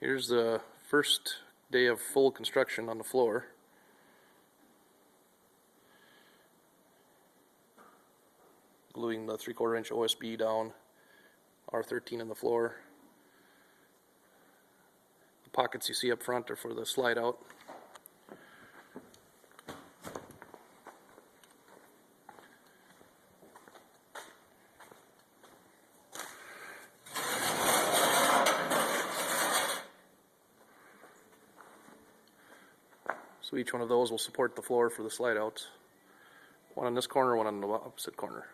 Here's the first day of full construction on the floor. Gluing the 3/4 inch OSB down, R13 in the floor. The pockets you see up front are for the slide out. So each one of those will support the floor for the slide outs. One on this corner, one on the opposite corner.